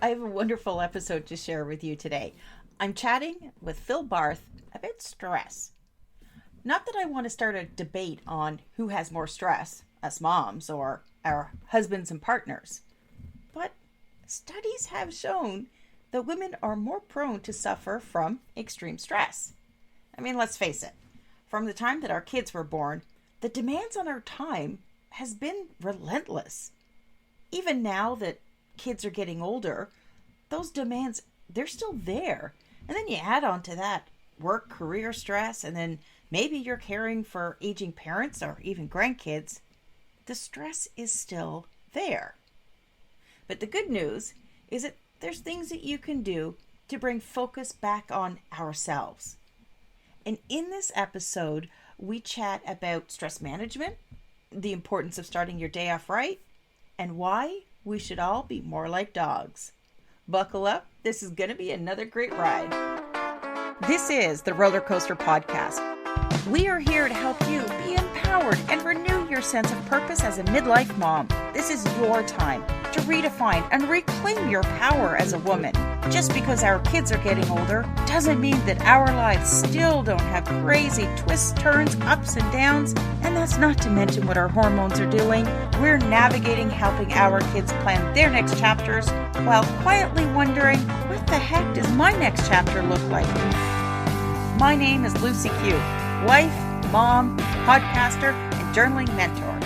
I have a wonderful episode to share with you today. I'm chatting with Phil Barth about stress. Not that I want to start a debate on who has more stress, us moms or our husbands and partners, but studies have shown that women are more prone to suffer from extreme stress. I mean, let's face it, from the time that our kids were born, the demands on our time has been relentless. Even now that kids are getting older, those demands, they're still there. And then you add on to that work, career stress, and then maybe you're caring for aging parents or even grandkids. The stress is still there. But the good news is that there's things that you can do to bring focus back on ourselves. And in this episode, we chat about stress management, the importance of starting your day off right, and why we should all be more like dogs. Buckle up. This is going to be another great ride. This is the Roller Coaster Podcast. We are here to help you be empowered and renew your sense of purpose as a midlife mom. This is your time to redefine and reclaim your power as a woman. Just because our kids are getting older doesn't mean that our lives still don't have crazy twists, turns, ups and downs. And that's not to mention what our hormones are doing. We're navigating helping our kids plan their next chapters while quietly wondering, what the heck does my next chapter look like? My name is Lucy Q, wife, mom, podcaster, and journaling mentor.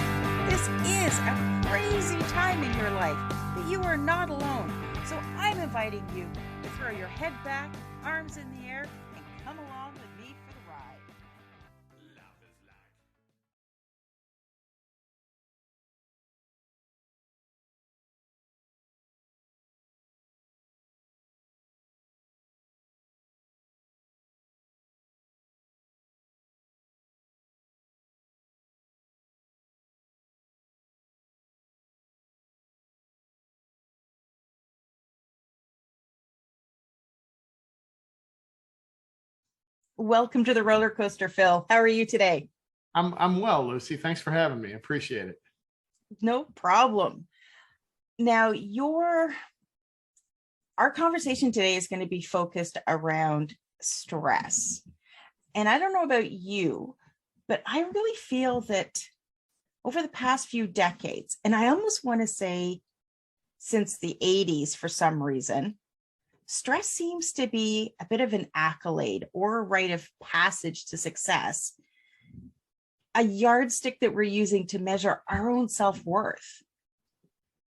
This is a crazy time in your life, but you are not alone. So I'm inviting you to throw your head back, arms in the air, and come along with me for the ride. Welcome to the roller coaster, Phil. How are you today? I'm well, Lucy. Thanks for having me. I appreciate it. No problem. Now, our conversation today is going to be focused around stress. And I don't know about you, but I really feel that over the past few decades, and I almost want to say since the 80s for some reason, stress seems to be a bit of an accolade or a rite of passage to success, a yardstick that we're using to measure our own self-worth.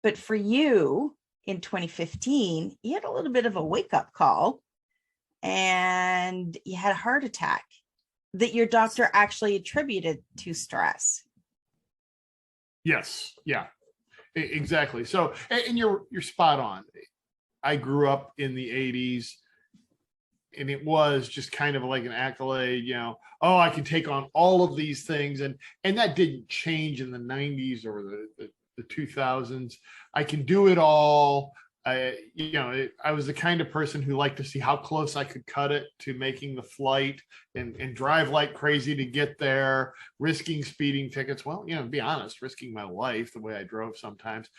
But for you in 2015, you had a little bit of a wake-up call and you had a heart attack that your doctor actually attributed to stress. Yes. Yeah, exactly. So, and you're spot on. I grew up in the 80s and it was just kind of like an accolade, oh, I can take on all of these things. And that didn't change in the 90s or the 2000s. I can do it all. I was the kind of person who liked to see how close I could cut it to making the flight and drive like crazy to get there, risking speeding tickets. Well, to be honest, risking my life the way I drove sometimes,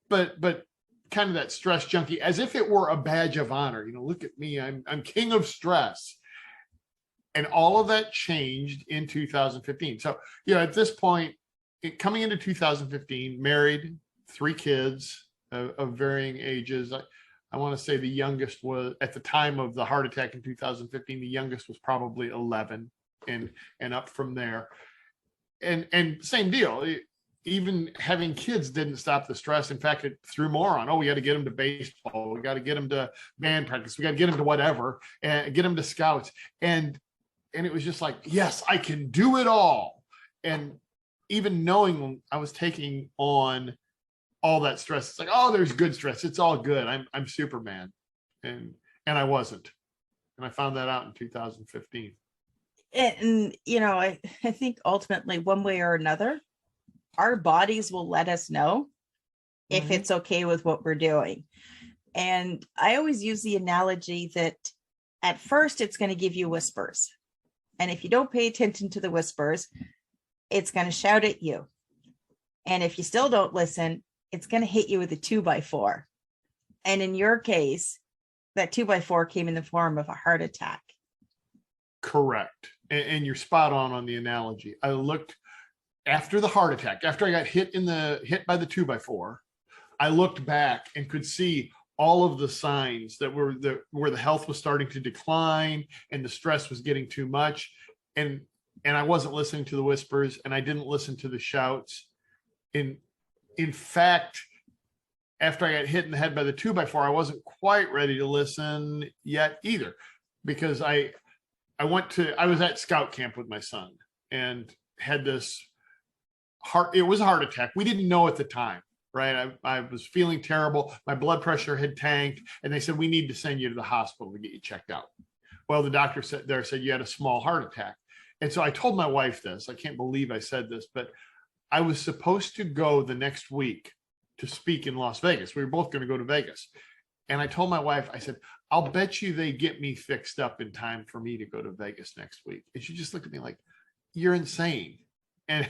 but kind of that stress junkie, as if it were a badge of honor. Look at me, I'm king of stress. And all of that changed in 2015. So, at this point, coming into 2015, married, 3 kids of varying ages. I want to say the youngest was, at the time of the heart attack in 2015, the youngest was probably 11 and up from there. And same deal. Even having kids didn't stop the stress. In fact, it threw more on. Oh, we got to get them to baseball. We got to get them to band practice. We got to get them to whatever and get them to scouts. And it was just like, yes, I can do it all. And even knowing I was taking on all that stress, it's like, oh, there's good stress. It's all good. I'm Superman. And I wasn't. And I found that out in 2015. And I think ultimately, one way or another, our bodies will let us know if it's okay with what we're doing. And I always use the analogy that at first it's going to give you whispers. And if you don't pay attention to the whispers, it's going to shout at you. And if you still don't listen, it's going to hit you with a 2x4. And in your case, that 2x4 came in the form of a heart attack. Correct. And you're spot on the analogy. I looked after the heart attack, after I got hit by the 2x4, I looked back and could see all of the signs that where the health was starting to decline and the stress was getting too much. And I wasn't listening to the whispers, and I didn't listen to the shouts. In fact, after I got hit in the head by the 2x4, I wasn't quite ready to listen yet either, because I was at scout camp with my son and had this it was a heart attack. We didn't know at the time, right? I was feeling terrible. My blood pressure had tanked, and they said, we need to send you to the hospital to get you checked out. Well, the doctor said you had a small heart attack. And so I told my wife this. I can't believe I said this, but I was supposed to go the next week to speak in Las Vegas. We were both going to go to Vegas. And I told my wife, I said, I'll bet you they get me fixed up in time for me to go to Vegas next week. And she just looked at me like, you're insane. And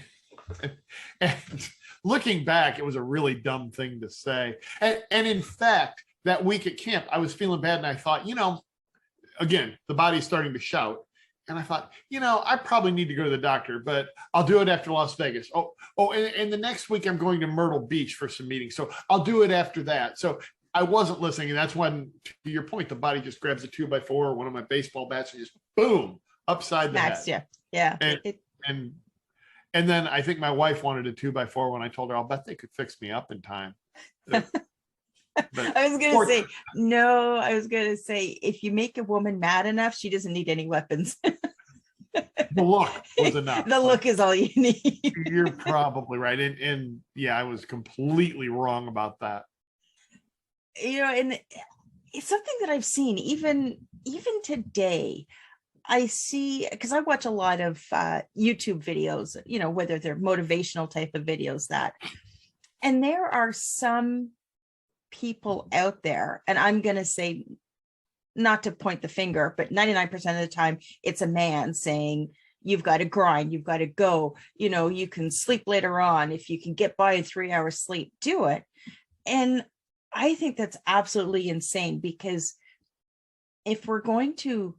looking back, it was a really dumb thing to say. And in fact, that week at camp, I was feeling bad, and I thought, again, the body's starting to shout. And I thought, I probably need to go to the doctor, but I'll do it after Las Vegas. And the next week I'm going to Myrtle Beach for some meetings, so I'll do it after that. So I wasn't listening, and that's when, to your point, the body just grabs a 2x4 or one of my baseball bats and just boom upside the head. Yeah. And then I think my wife wanted a 2x4 when I told her, I'll bet they could fix me up in time. But I was going to say, if you make a woman mad enough, she doesn't need any weapons. The look was enough. The look is all you need. You're probably right. And yeah, I was completely wrong about that. And it's something that I've seen even today. I see, because I watch a lot of YouTube videos, whether they're motivational type of videos and there are some people out there, and I'm going to say, not to point the finger, but 99% of the time it's a man saying, you've got to grind, you've got to go, you can sleep later on. If you can get by in 3 hours sleep, do it. And I think that's absolutely insane, because if we're going to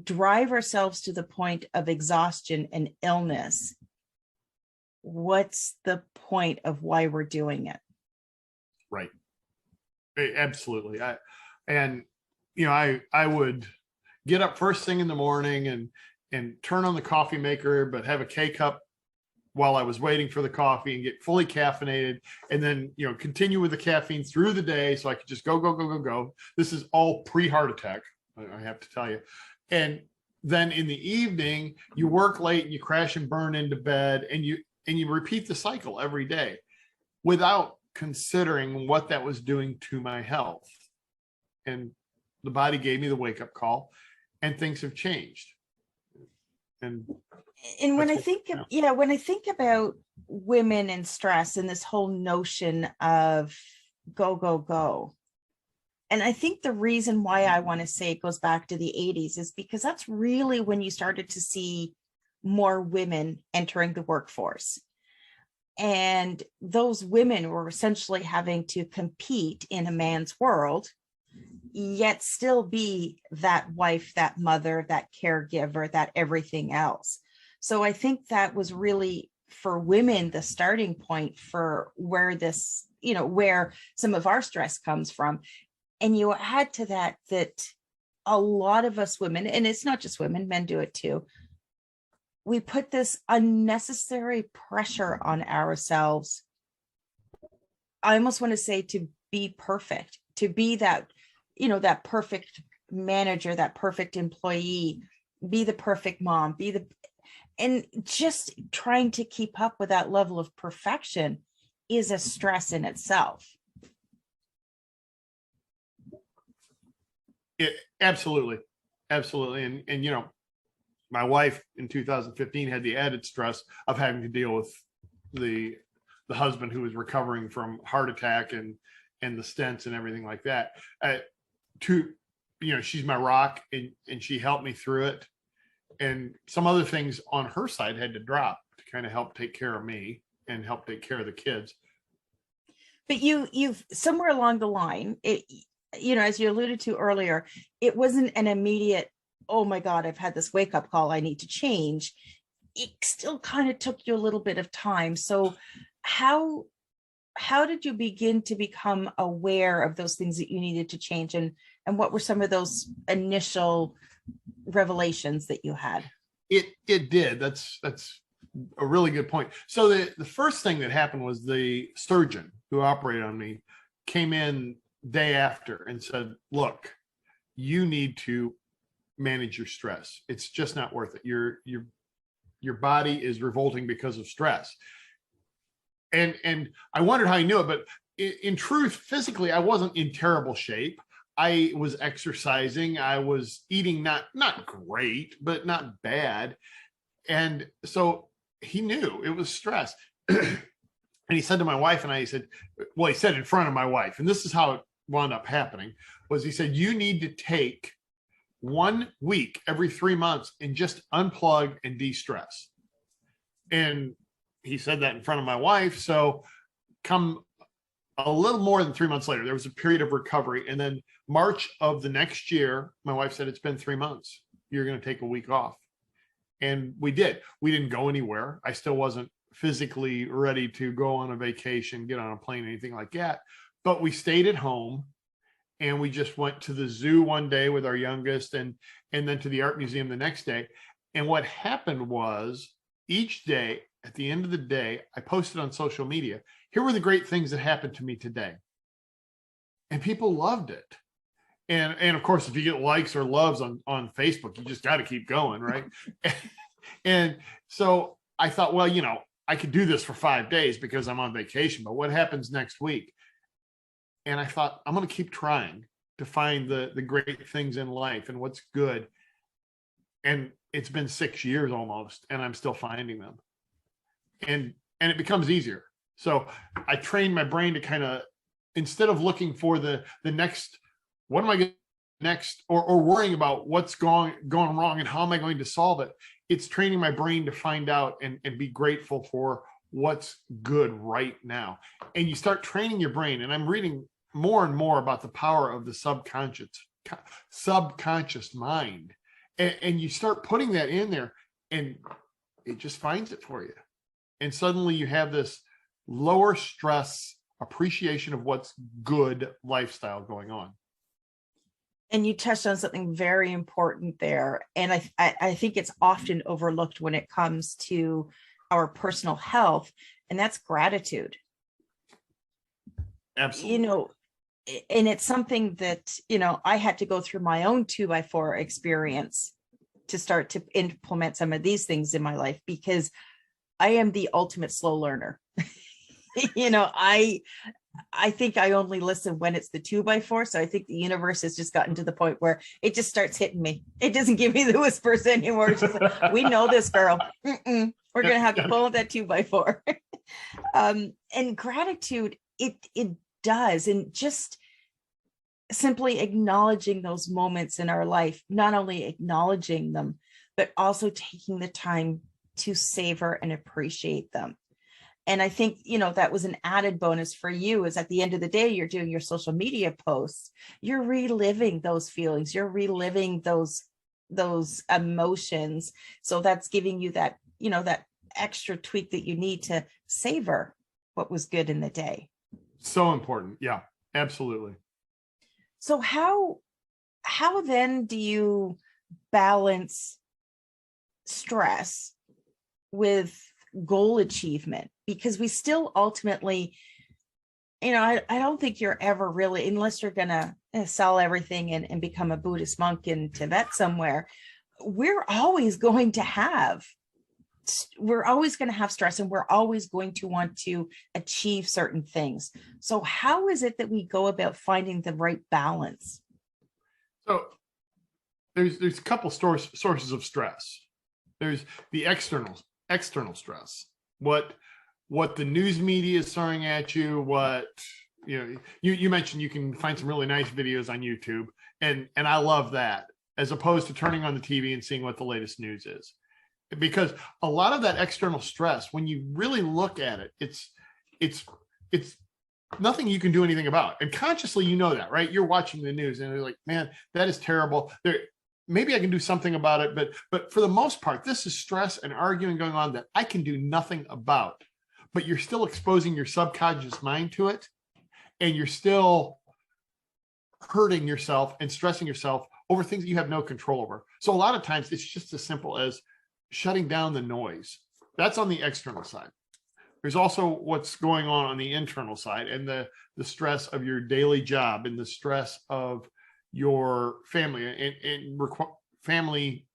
drive ourselves to the point of exhaustion and illness, what's the point of why we're doing it? Right. Absolutely. I would get up first thing in the morning and turn on the coffee maker, but have a K-cup while I was waiting for the coffee and get fully caffeinated, and then, continue with the caffeine through the day. So I could just go. This is all pre-heart attack, I have to tell you. And then in the evening, you work late and you crash and burn into bed, and you repeat the cycle every day without considering what that was doing to my health. And the body gave me the wake-up call, and things have changed. And when I think about women and stress and this whole notion of go, and I think the reason why I want to say it goes back to the 80s is because that's really when you started to see more women entering the workforce. And those women were essentially having to compete in a man's world, yet still be that wife, that mother, that caregiver, that everything else. So I think that was really, for women, the starting point for where this, where some of our stress comes from. And you add to that a lot of us women, and it's not just women, men do it too, we put this unnecessary pressure on ourselves. I almost want to say to be perfect, to be that, that perfect manager, that perfect employee, be the perfect mom, and just trying to keep up with that level of perfection is a stress in itself. Absolutely. And my wife in 2015 had the added stress of having to deal with the husband who was recovering from heart attack and the stents and everything like that. She's my rock, and she helped me through it. And some other things on her side had to drop to kind of help take care of me and help take care of the kids. But you've somewhere along the line, it, as you alluded to earlier, it wasn't an immediate, oh my God, I've had this wake up call, I need to change. It still kind of took you a little bit of time. So how did you begin to become aware of those things that you needed to change, and what were some of those initial revelations that you had? It did. That's a really good point. So the first thing that happened was the surgeon who operated on me came in day after and said, look, you need to manage your stress. It's just not worth it. Your body is revolting because of stress. And I wondered how he knew it, but in truth, physically, I wasn't in terrible shape. I was exercising. I was eating not great, but not bad. And so he knew it was stress. And he said to my wife and I, he said in front of my wife, and this is how it wound up happening, was he said, you need to take 1 week every 3 months and just unplug and de-stress. And he said that in front of my wife. So come a little more than 3 months later, there was a period of recovery. And then March of the next year, my wife said, it's been 3 months. You're going to take a week off. And we did. We didn't go anywhere. I still wasn't physically ready to go on a vacation, get on a plane, anything like that. But we stayed at home and we just went to the zoo one day with our youngest and then to the art museum the next day. And what happened was each day, at the end of the day, I posted on social media, here were the great things that happened to me today. And people loved it. And of course, if you get likes or loves on Facebook, you just got to keep going, right? And so I thought, well, I could do this for 5 days because I'm on vacation, but what happens next week? And I thought, I'm going to keep trying to find the great things in life and what's good. And it's been 6 years almost, and I'm still finding them. And it becomes easier. So I trained my brain to kind of, instead of looking for the next, what am I going to next, or worrying about what's going wrong and how am I going to solve it? It's training my brain to find out and be grateful for what's good right now. And you start training your brain. And I'm reading more and more about the power of the subconscious mind. And you start putting that in there and it just finds it for you. And suddenly you have this lower stress appreciation of what's good lifestyle going on. And you touched on something very important there. And I think it's often overlooked when it comes to our personal health, and that's gratitude. Absolutely. And it's something that, I had to go through my own 2x4 experience to start to implement some of these things in my life, because I am the ultimate slow learner. I think I only listen when it's the 2x4. So I think the universe has just gotten to the point where it just starts hitting me. It doesn't give me the whispers anymore. It's just like, we know this, girl. We're going to have to pull that 2x4. And gratitude, it does. And just simply acknowledging those moments in our life, not only acknowledging them, but also taking the time to savor and appreciate them. And I think, that was an added bonus for you, is at the end of the day, you're doing your social media posts, you're reliving those feelings, you're reliving those emotions. So that's giving you that, that extra tweak that you need to savor what was good in the day. So important. Yeah, absolutely. So how then do you balance stress with goal achievement? Because we still ultimately, I don't think you're ever really, unless you're going to sell everything and become a Buddhist monk in Tibet somewhere, we're always going to have stress, and we're always going to want to achieve certain things. So how is it that we go about finding the right balance? So there's a couple sources of stress. There's the external stress, what the news media is throwing at you, what you mentioned you can find some really nice videos on YouTube, and I love that, as opposed to turning on the TV and seeing what the latest news is. Because a lot of that external stress, when you really look at it, it's nothing you can do anything about. And consciously, you know that, right? You're watching the news and you're like, man, that is terrible. Maybe I can do something about it, but for the most part, this is stress and arguing going on that I can do nothing about. But you're still exposing your subconscious mind to it, and you're still hurting yourself and stressing yourself over things that you have no control over. So a lot of times it's just as simple as shutting down the noise. That's on the external side. There's also what's going on the internal side, and the stress of your daily job and the stress of your family and family,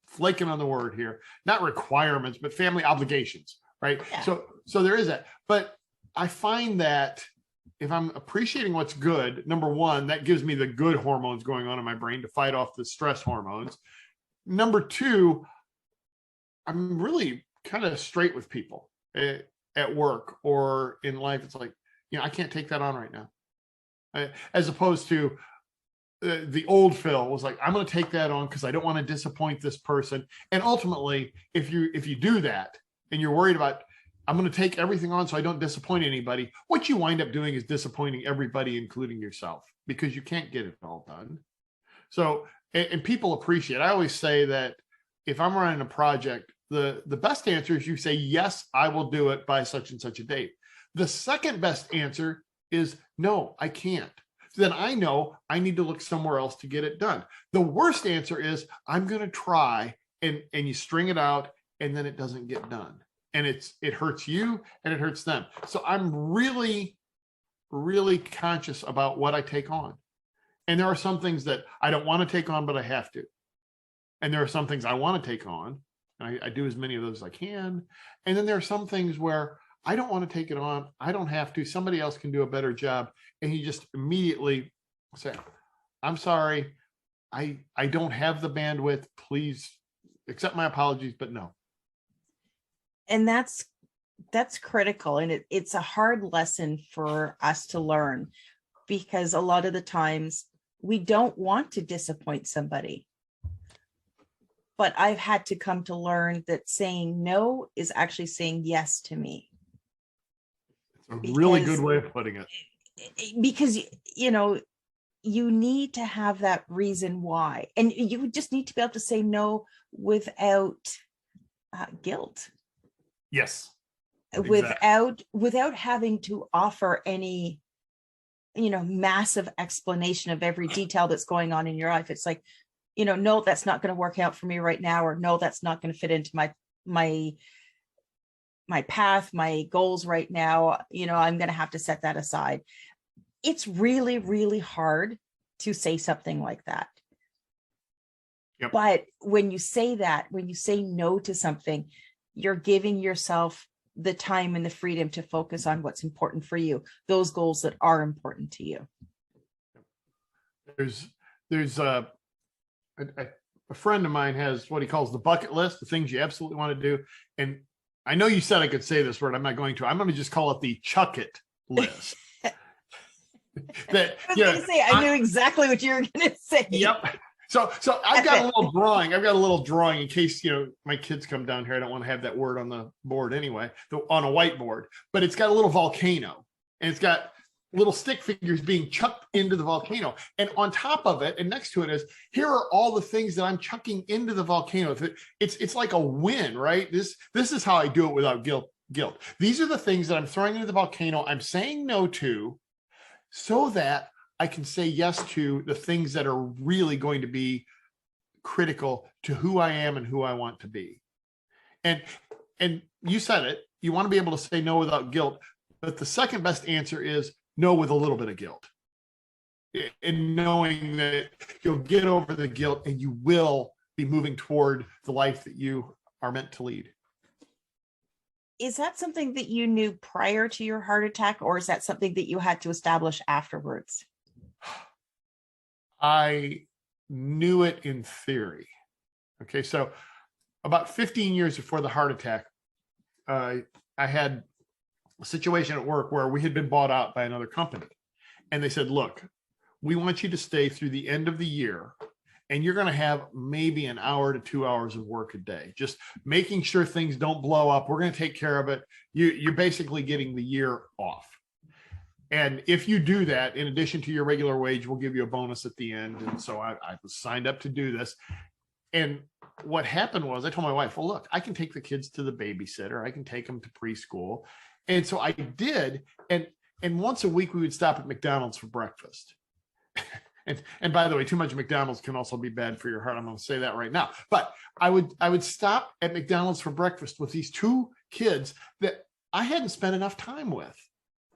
flaking on the word here, not requirements, but family obligations, right? Yeah. So there is that. But I find that if I'm appreciating what's good, number one, that gives me the good hormones going on in my brain to fight off the stress hormones. Number two, I'm really kind of straight with people at work or in life. It's like, I can't take that on right now. As opposed to the old Phil was like, I'm going to take that on because I don't want to disappoint this person. And ultimately, if you do that and you're worried about, I'm going to take everything on so I don't disappoint anybody, what you wind up doing is disappointing everybody, including yourself, because you can't get it all done. So, and people appreciate, I always say that if I'm running a project, the best answer is you say, yes, I will do it by such and such a date. The second best answer is, no, I can't. So then I know I need to look somewhere else to get it done. The worst answer is, I'm going to try, and you string it out and then it doesn't get done. And it hurts you and it hurts them. So I'm really, really conscious about what I take on. And there are some things that I don't want to take on, but I have to. And there are some things I want to take on. And I do as many of those as I can. And then there are some things where I don't want to take it on. I don't have to. Somebody else can do a better job. And you just immediately say, I'm sorry. I don't have the bandwidth. Please accept my apologies, but no. And that's critical. And it's a hard lesson for us to learn, because a lot of the times we don't want to disappoint somebody. But I've had to come to learn that saying no is actually saying yes to me. It's a really good way of putting it. Because, you need to have that reason why. And you just need to be able to say no without guilt. Yes. Exactly. Without having to offer any, massive explanation of every detail that's going on in your life. It's like, no, that's not going to work out for me right now, or no, that's not going to fit into my path, my goals right now. I'm going to have to set that aside. It's really, really hard to say something like that. Yep. But when you say that, when you say no to something, you're giving yourself the time and the freedom to focus on what's important for you, those goals that are important to you. There's a friend of mine has what he calls the bucket list, the things you absolutely want to do. And I know you said I could say this word. I'm not going to. I'm going to just call it the chuck it list. I knew exactly what you were going to say. Yep. So I've got a little drawing. I've got a little drawing in case, my kids come down here. I don't want to have that word on the board anyway, on a whiteboard, but it's got a little volcano, and it's got little stick figures being chucked into the volcano. And on top of it and next to it is, here are all the things that I'm chucking into the volcano. It's like a win, right? This is how I do it without guilt. These are the things that I'm throwing into the volcano. I'm saying no to, so that I can say yes to the things that are really going to be critical to who I am and who I want to be. And you said it, you want to be able to say no without guilt, but the second best answer is no with a little bit of guilt. And knowing that you'll get over the guilt and you will be moving toward the life that you are meant to lead. Is that something that you knew prior to your heart attack, or is that something that you had to establish afterwards? I knew it in theory. Okay, so about 15 years before the heart attack, I had a situation at work where we had been bought out by another company. And they said, look, we want you to stay through the end of the year, and you're going to have maybe an hour to 2 hours of work a day, just making sure things don't blow up. We're going to take care of it. You're basically getting the year off. And if you do that, in addition to your regular wage, we'll give you a bonus at the end. And so I was signed up to do this. And what happened was I told my wife, well, look, I can take the kids to the babysitter. I can take them to preschool. And so I did. And once a week we would stop at McDonald's for breakfast. And by the way, too much McDonald's can also be bad for your heart. I'm going to say that right now. But I would stop at McDonald's for breakfast with these two kids that I hadn't spent enough time with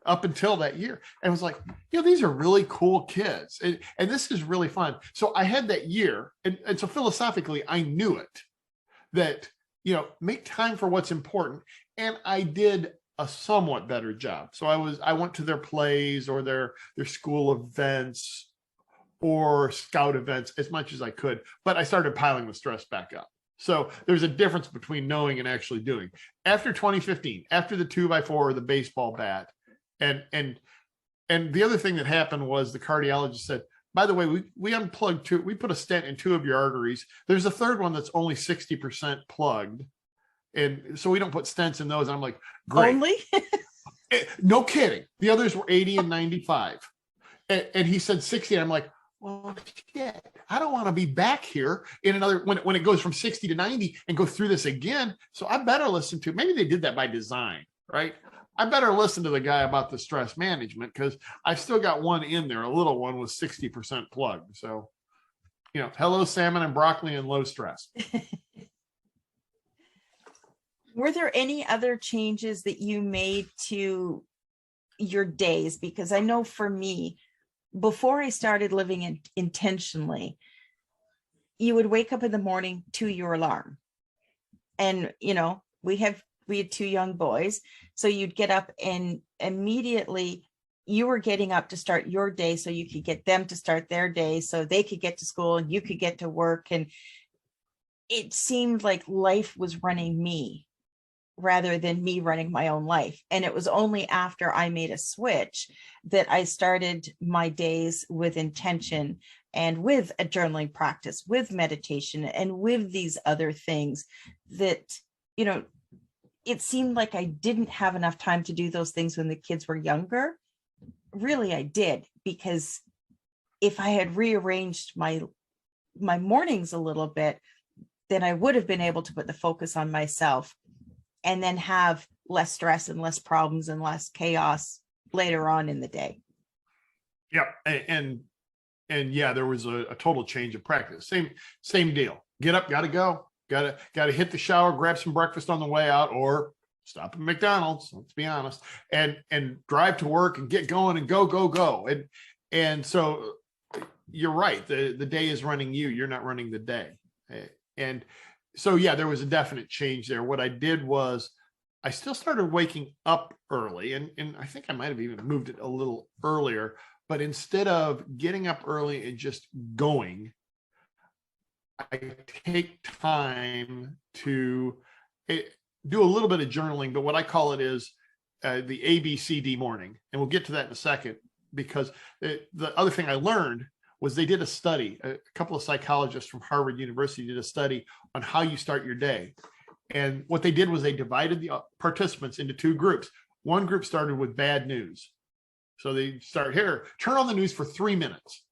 up until that year. And I was like, these are really cool kids. And this is really fun. So I had that year. And so philosophically, I knew it, that, make time for what's important. And I did a somewhat better job. So I went to their plays or their school events or scout events as much as I could, but I started piling the stress back up. So there's a difference between knowing and actually doing. After 2015, after the 2x4 or the baseball bat, and the other thing that happened was the cardiologist said, by the way, we unplugged two, we put a stent in two of your arteries. There's a third one that's only 60% plugged. And so we don't put stents in those. And I'm like, great. Only? No kidding. The others were 80 and 95. And he said 60. And I'm like, well, shit, I don't want to be back here in another, when it goes from 60 to 90 and go through this again. So I better listen to, maybe they did that by design, right? I better listen to the guy about the stress management, because I've still got one in there, a little one with 60% plugged. So, hello, salmon and broccoli and low stress. Were there any other changes that you made to your days? Because I know for me, before I started living intentionally, you would wake up in the morning to your alarm. And, we had two young boys. So you'd get up and immediately you were getting up to start your day so you could get them to start their day so they could get to school and you could get to work. And it seemed like life was running me rather than me running my own life. And it was only after I made a switch that I started my days with intention and with a journaling practice, with meditation, and with these other things that, it seemed like I didn't have enough time to do those things when the kids were younger. Really, I did, because if I had rearranged my mornings a little bit, then I would have been able to put the focus on myself and then have less stress and less problems and less chaos later on in the day. Yeah. And yeah, there was a total change of practice. Same deal. Get up, got to go. Got to hit the shower, grab some breakfast on the way out, or stop at McDonald's, let's be honest, and drive to work and get going and go. And so you're right. The day is running you. You're not running the day. And so, yeah, there was a definite change there. What I did was I still started waking up early, and I think I might have even moved it a little earlier, but instead of getting up early and just going, I take time to do a little bit of journaling, but what I call it is the ABCD morning. And we'll get to that in a second, because the other thing I learned was they did a study. A couple of psychologists from Harvard University did a study on how you start your day. And what they did was they divided the participants into two groups. One group started with bad news. So they start here, turn on the news for 3 minutes.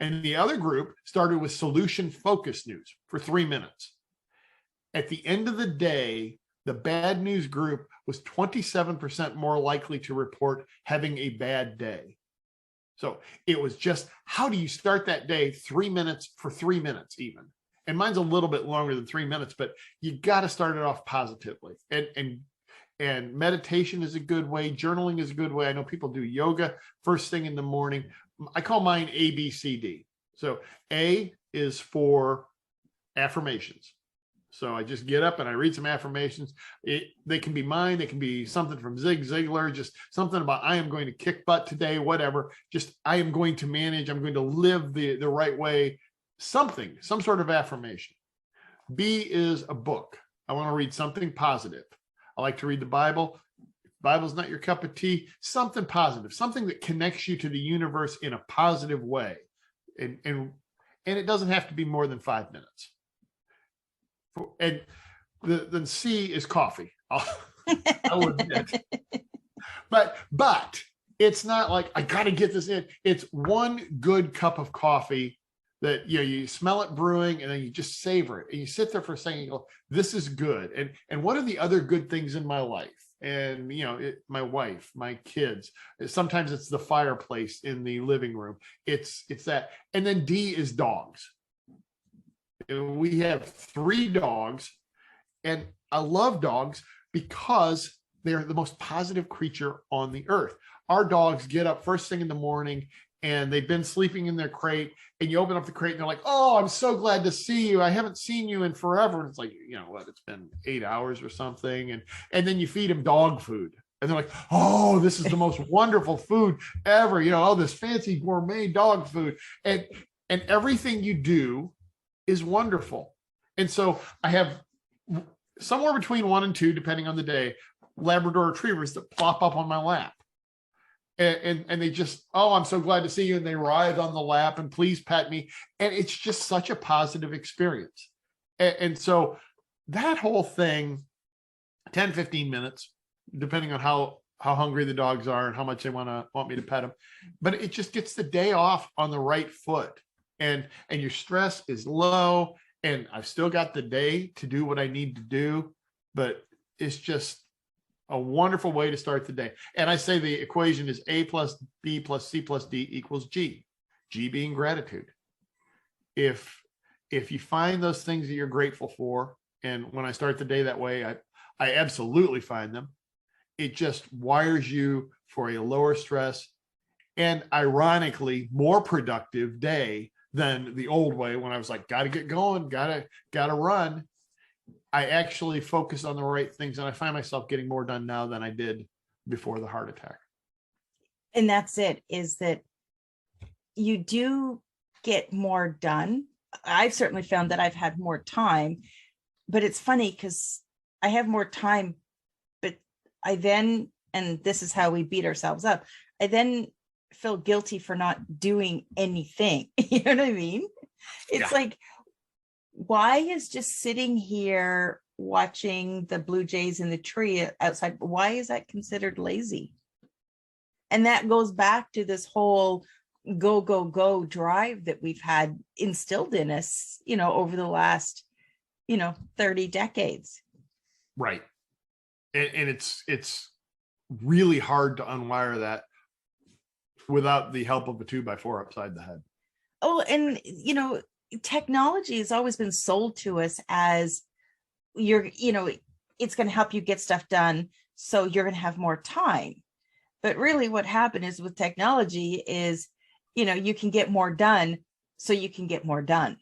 And the other group started with solution-focused news for 3 minutes. At the end of the day, the bad news group was 27% more likely to report having a bad day. So it was just, how do you start that day? 3 minutes for 3 minutes even. And mine's a little bit longer than 3 minutes, but you got to start it off positively. And meditation is a good way. Journaling is a good way. I know people do yoga first thing in the morning. I call mine ABCD. So A is for affirmations. So I just get up and I read some affirmations. They can be mine. They can be something from Zig Ziglar, just something about I am going to kick butt today, whatever. Just I am going to manage. I'm going to live the right way. Something, some sort of affirmation. B is a book. I want to read something positive. I like to read the Bible. If the Bible's not your cup of tea, something positive, something that connects you to the universe in a positive way. And it doesn't have to be more than 5 minutes. And then C is coffee. I'll admit. But it's not like I got to get this in. It's one good cup of coffee that, you know, you smell it brewing and then you just savor it and you sit there for a second and you go, this is good. And what are the other good things in my life? And, you know, my wife, my kids, sometimes it's the fireplace in the living room. It's that. And then D is dogs. We have 3 dogs, and I love dogs because they're the most positive creature on the earth. Our dogs get up first thing in the morning and they've been sleeping in their crate, and you open up the crate and they're like, oh, I'm so glad to see you. I haven't seen you in forever. And it's like, you know what, it's been 8 hours or something. And then you feed them dog food. And they're like, oh, this is the most wonderful food ever. You know, oh, this fancy gourmet dog food. And everything you do is wonderful. And so I have somewhere between 1 and 2, depending on the day, Labrador retrievers that plop up on my lap. And they just, oh, I'm so glad to see you. And they writhe on the lap and please pet me. And it's just such a positive experience. And so that whole thing, 10, 15 minutes, depending on how hungry the dogs are and how much they want me to pet them. But it just gets the day off on the right foot. And your stress is low. And I've still got the day to do what I need to do. But it's just a wonderful way to start the day. And I say the equation is A plus B plus C plus D equals G. G being gratitude. If you find those things that you're grateful for, and when I start the day that way, I absolutely find them. It just wires you for a lower stress and ironically more productive day than the old way when I was like, got to get going, got to run. I actually focus on the right things, and I find myself getting more done now than I did before the heart attack. And that's it, is that you do get more done. I've certainly found that I've had more time, but it's funny because I have more time, but I then, and this is how we beat ourselves up, I then feel guilty for not doing anything. You know what I mean? It's like, why is just sitting here watching the blue jays in the tree outside, why is that considered lazy? And that goes back to this whole go, go, go drive that we've had instilled in us, you know, over the last, 30 decades. Right. And it's really hard to unwire that without the help of a 2x4 upside the head. Oh, and, technology has always been sold to us as it's going to help you get stuff done, so you're going to have more time. But really what happened is with technology is, you can get more done, so you can get more done.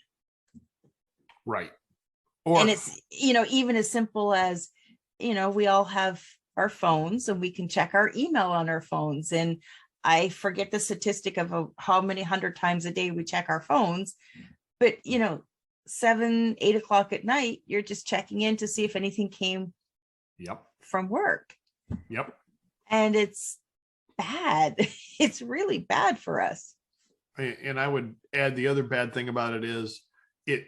Right. And it's, even as simple as, we all have our phones and we can check our email on our phones. And I forget the statistic of how many 100 times a day we check our phones. But, 7, 8 o'clock at night, you're just checking in to see if anything came from work. Yep. And it's bad. It's really bad for us. And I would add the other bad thing about it is it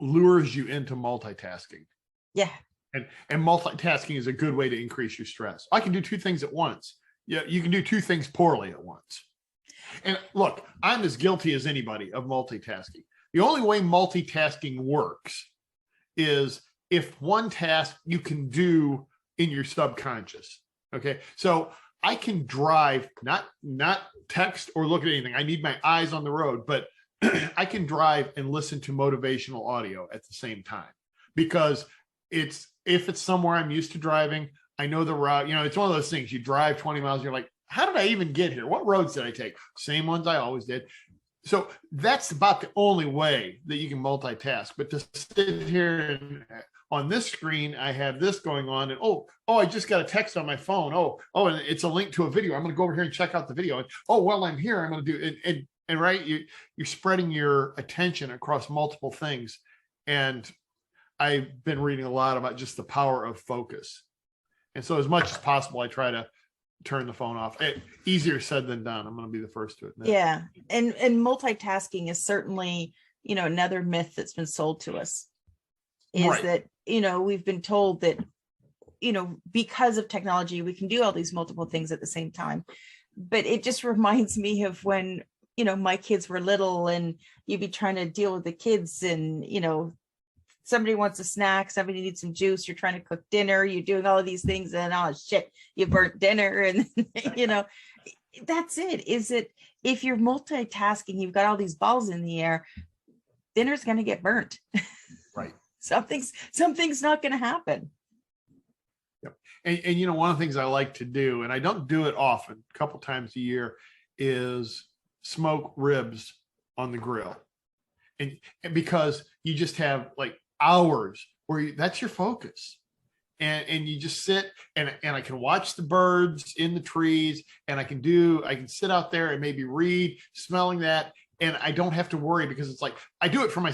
lures you into multitasking. Yeah. And multitasking is a good way to increase your stress. I can do 2 things at once. Yeah, you can do 2 things poorly at once. And look, I'm as guilty as anybody of multitasking. The only way multitasking works is if one task you can do in your subconscious. Okay. So I can drive, not text or look at anything. I need my eyes on the road, but I can drive and listen to motivational audio at the same time, because if it's somewhere I'm used to driving, I know the route. It's one of those things. You drive 20 miles, you're like, how did I even get here? What roads did I take? Same ones I always did. So that's about the only way that you can multitask. But to sit here and on this screen, I have this going on, and I just got a text on my phone. And it's a link to a video. I'm going to go over here and check out the video. And while I'm here, I'm going to do it. And right, you're spreading your attention across multiple things. And I've been reading a lot about just the power of focus. And so as much as possible, I try to turn the phone off. Easier said than done. I'm going to be the first to admit. Yeah. And multitasking is certainly, another myth that's been sold to us is right. That, we've been told that, because of technology, we can do all these multiple things at the same time. But it just reminds me of when, my kids were little and you'd be trying to deal with the kids and, somebody wants a snack, somebody needs some juice, you're trying to cook dinner, you're doing all of these things and oh shit, you burnt dinner. And, that's it. Is it, if you're multitasking, you've got all these balls in the air, dinner's going to get burnt. Right. Something's not going to happen. Yep. And one of the things I like to do, and I don't do it often, a couple times a year, is smoke ribs on the grill. And because you just have like hours where that's your focus. And you just sit and I can watch the birds in the trees, and I can sit out there and maybe read, smelling that. And I don't have to worry, because it's like, I do it for my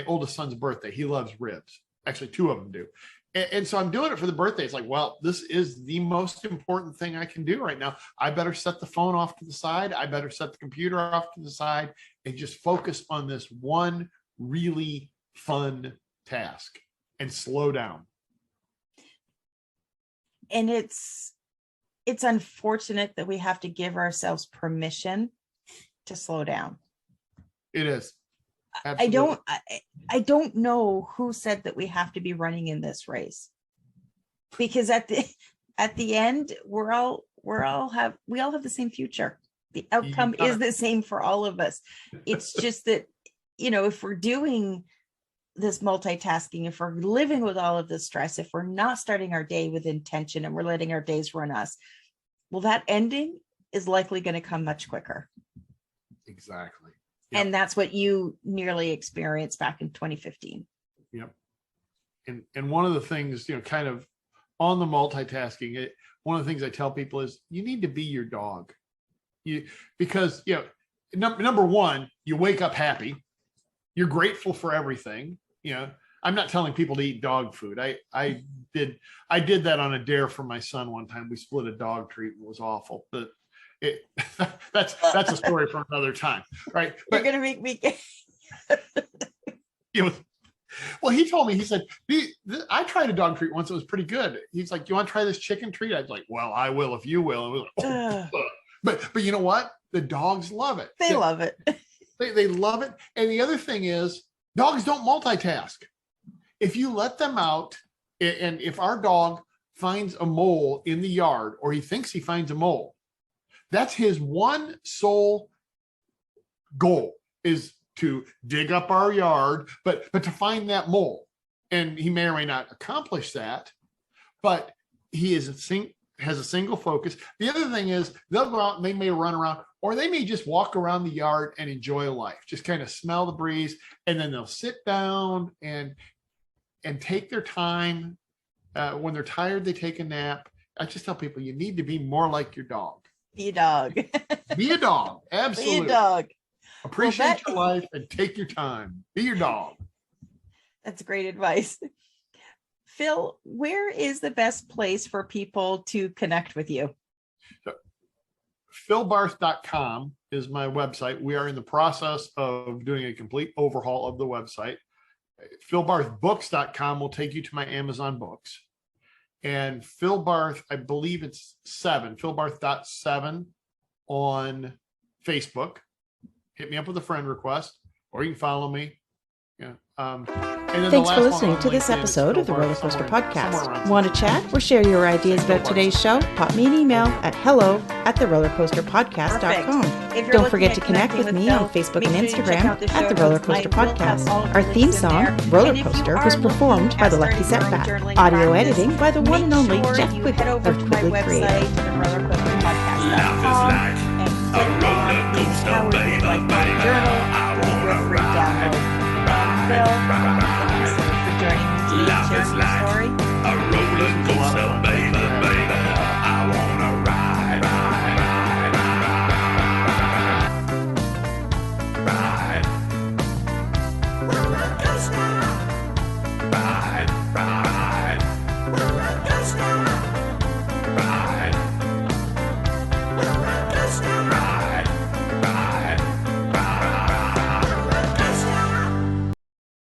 oldest son's birthday. He loves ribs. Actually, two of them do. And so I'm doing it for the birthday. It's like, well, this is the most important thing I can do right now. I better set the phone off to the side. I better set the computer off to the side and just focus on this one really fun task and slow down. And it's unfortunate that we have to give ourselves permission to slow down. It is. Absolutely. I don't know who said that we have to be running in this race, because at the end we all have the same future. The outcome is the same for all of us. It's just that, if we're doing this multitasking, if we're living with all of this stress, if we're not starting our day with intention and we're letting our days run us, well, that ending is likely going to come much quicker. Exactly. Yep. And that's what you nearly experienced back in 2015. Yep. And one of the things, kind of on the multitasking, one of the things I tell people is you need to be your dog. Because number one, you wake up happy. You're grateful for everything. I'm not telling people to eat dog food. I did that on a dare for my son one time. We split a dog treat and it was awful. But that's a story for another time, right? You're gonna make me. Well, he told me, he said, I tried a dog treat once. It was pretty good. He's like, you want to try this chicken treat? I was like, well, I will if you will. And we were like, oh. But you know what? The dogs love it. They love it. They love it. And the other thing is, dogs don't multitask. If you let them out, and if our dog finds a mole in the yard, or he thinks he finds a mole, that's his one sole goal, is to dig up our yard, but to find that mole. And he may or may not accomplish that, but he has a single focus. The other thing is, they'll go out and they may run around, or they may just walk around the yard and enjoy life, just kind of smell the breeze, and then they'll sit down and take their time. When they're tired, they take a nap. I just tell people, you need to be more like your dog. Be a dog. Be a dog. Absolutely. Be a dog. Appreciate your life and take your time. Be your dog. That's great advice. Phil, where is the best place for people to connect with you? So, philbarth.com is my website. We are in the process of doing a complete overhaul of the website. philbarthbooks.com will take you to my Amazon books. And Phil Barth, I believe it's 7, philbarth.7 on Facebook. Hit me up with a friend request, or you can follow me. Yeah. Thanks for listening to this episode of the Roller Coaster Podcast. Want to chat or share your ideas about today's show? Pop me an email at hello@therollercoasterpodcast.com. Don't forget to connect with me on Facebook and Instagram at The Roller Coaster Podcast. Our theme song, Roller Coaster, was performed by the Lucky Setback. Audio editing by the one and only Jeff Quigley of Quigley Creative. Life is like a roller coaster, baby, Phil, thanks for joining me today and sharing your story. a roller coaster, baby.